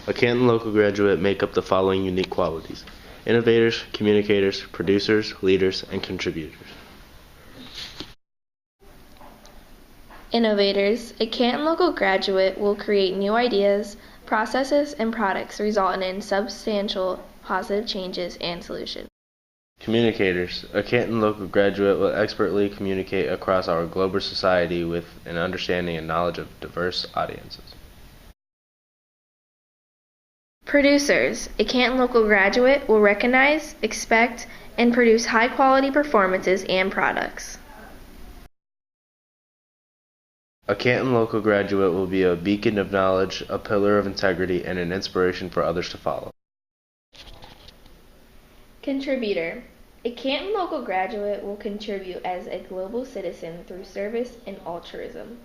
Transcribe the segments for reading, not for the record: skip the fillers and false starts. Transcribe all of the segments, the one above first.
A Canton local graduate make up the following unique qualities: innovators, communicators, producers, leaders, and contributors. Innovators. A Canton local graduate will create new ideas, processes, and products resulting in substantial positive changes and solutions. Communicators. A Canton local graduate will expertly communicate across our global society with an understanding and knowledge of diverse audiences. Producers. A Canton local graduate will recognize, expect, and produce high-quality performances and products. A Canton local graduate will be a beacon of knowledge, a pillar of integrity, and an inspiration for others to follow. Contributor. A Canton local graduate will contribute as a global citizen through service and altruism.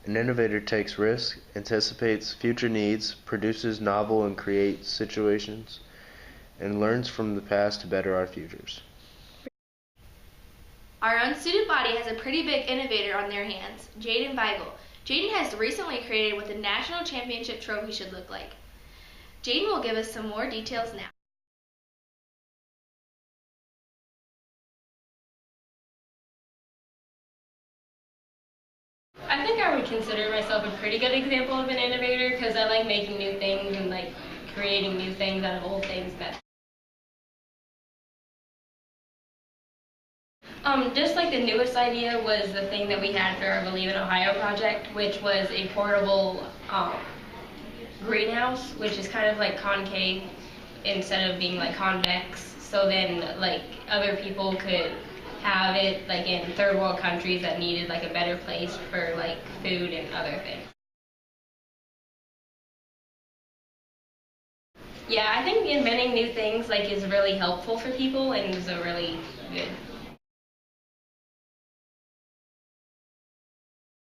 An innovator takes risks, anticipates future needs, produces novel and creative situations, and learns from the past to better our futures. Our own student body has a pretty big innovator on their hands, Jaden Weigel. Jaden has recently created what the national championship trophy should look like. Jaden will give us some more details now. I think I would consider myself a pretty good example of an innovator because I like making new things and like creating new things out of old things. Just like the newest idea was the thing that we had for our Believe in Ohio project, which was a portable greenhouse, which is kind of like concave instead of being like convex. So then like other people could have it like in third world countries that needed like a better place for like food and other things. Yeah, I think inventing new things like is really helpful for people and is a really good.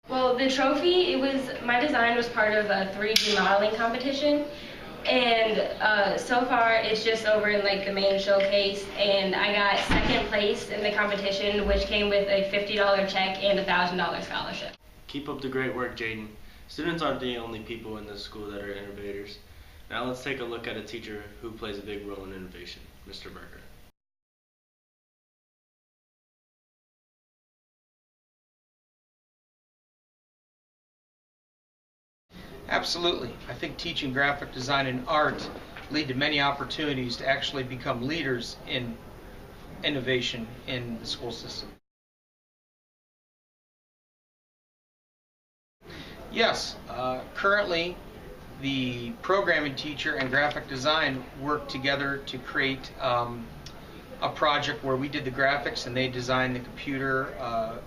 Well, the trophy, my design was part of a 3D modeling competition, and so far it's just over in like the main showcase, and I got second place in the competition, which came with a $50 check and a $1,000 scholarship. Keep up the great work, Jaden. Students aren't the only people in this school that are innovators. Now let's take a look at a teacher who plays a big role in innovation, Mr. Berger. Absolutely. I think teaching graphic design and art lead to many opportunities to actually become leaders in innovation in the school system. Yes, currently the programming teacher and graphic design work together to create a project where we did the graphics and they designed the computer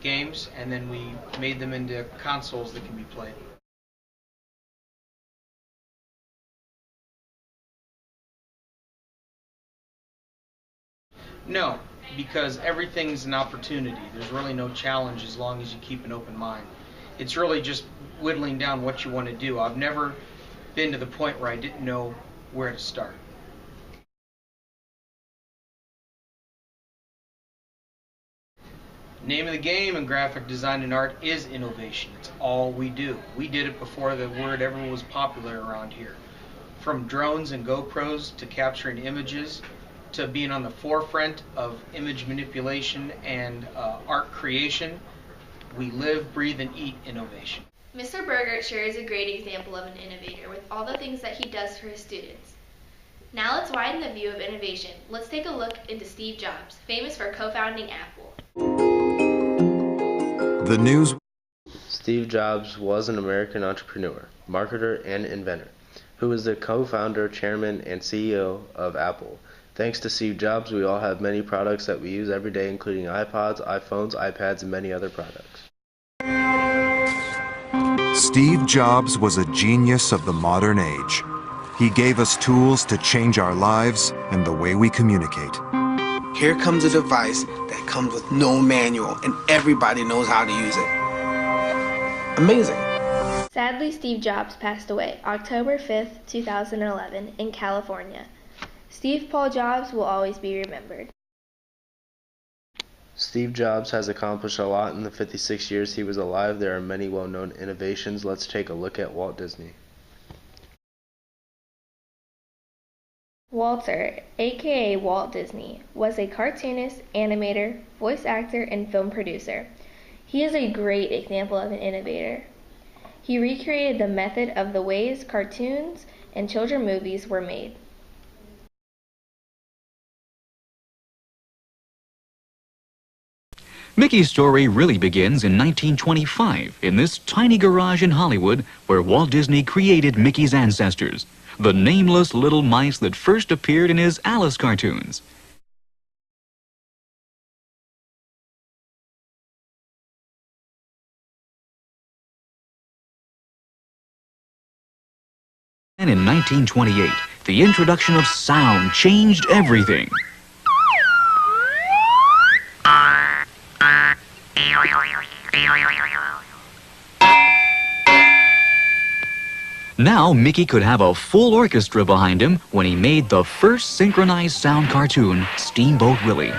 games, and then we made them into consoles that can be played. No, because everything's an opportunity. There's really no challenge as long as you keep an open mind. It's really just whittling down what you want to do. I've never been to the point where I didn't know where to start. Name of the game in graphic design and art is innovation. It's all we do. We did it before the word ever was popular around here. From drones and GoPros to capturing images, to being on the forefront of image manipulation and art creation, we live, breathe, and eat innovation. Mr. Berger sure is a great example of an innovator with all the things that he does for his students. Now let's widen the view of innovation. Let's take a look into Steve Jobs, famous for co-founding Apple. The news. Steve Jobs was an American entrepreneur, marketer, and inventor, who was the co-founder, chairman, and CEO of Apple. Thanks to Steve Jobs, we all have many products that we use every day, including iPods, iPhones, iPads, and many other products. Steve Jobs was a genius of the modern age. He gave us tools to change our lives and the way we communicate. Here comes a device that comes with no manual and everybody knows how to use it. Amazing. Sadly, Steve Jobs passed away October 5th, 2011 in California. Steve Paul Jobs will always be remembered. Steve Jobs has accomplished a lot in the 56 years he was alive. There are many well-known innovations. Let's take a look at Walt Disney. Walter, aka Walt Disney, was a cartoonist, animator, voice actor, and film producer. He is a great example of an innovator. He recreated the method of the ways cartoons and children movies were made. Mickey's story really begins in 1925 in this tiny garage in Hollywood where Walt Disney created Mickey's ancestors, the nameless little mice that first appeared in his Alice cartoons. And in 1928, the introduction of sound changed everything. Now Mickey could have a full orchestra behind him when he made the first synchronized sound cartoon, Steamboat Willie.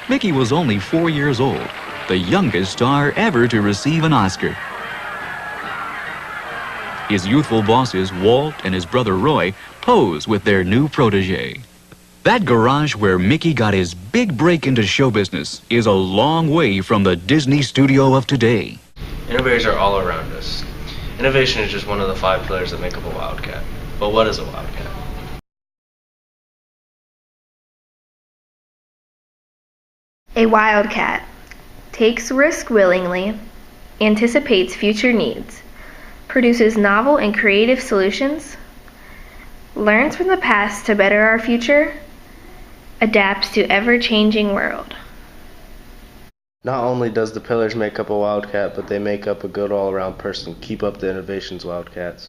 Mickey was only 4 years old, the youngest star ever to receive an Oscar. His youthful bosses, Walt and his brother Roy, pose with their new protege. That garage where Mickey got his big break into show business is a long way from the Disney studio of today. Innovators are all around us. Innovation is just one of the 5 pillars that make up a wildcat. But what is a wildcat? A wildcat takes risk willingly, anticipates future needs, produces novel and creative solutions, learns from the past to better our future, adapts to ever-changing world. Not only does the pillars make up a wildcat, but they make up a good all-around person. Keep up the innovations, wildcats.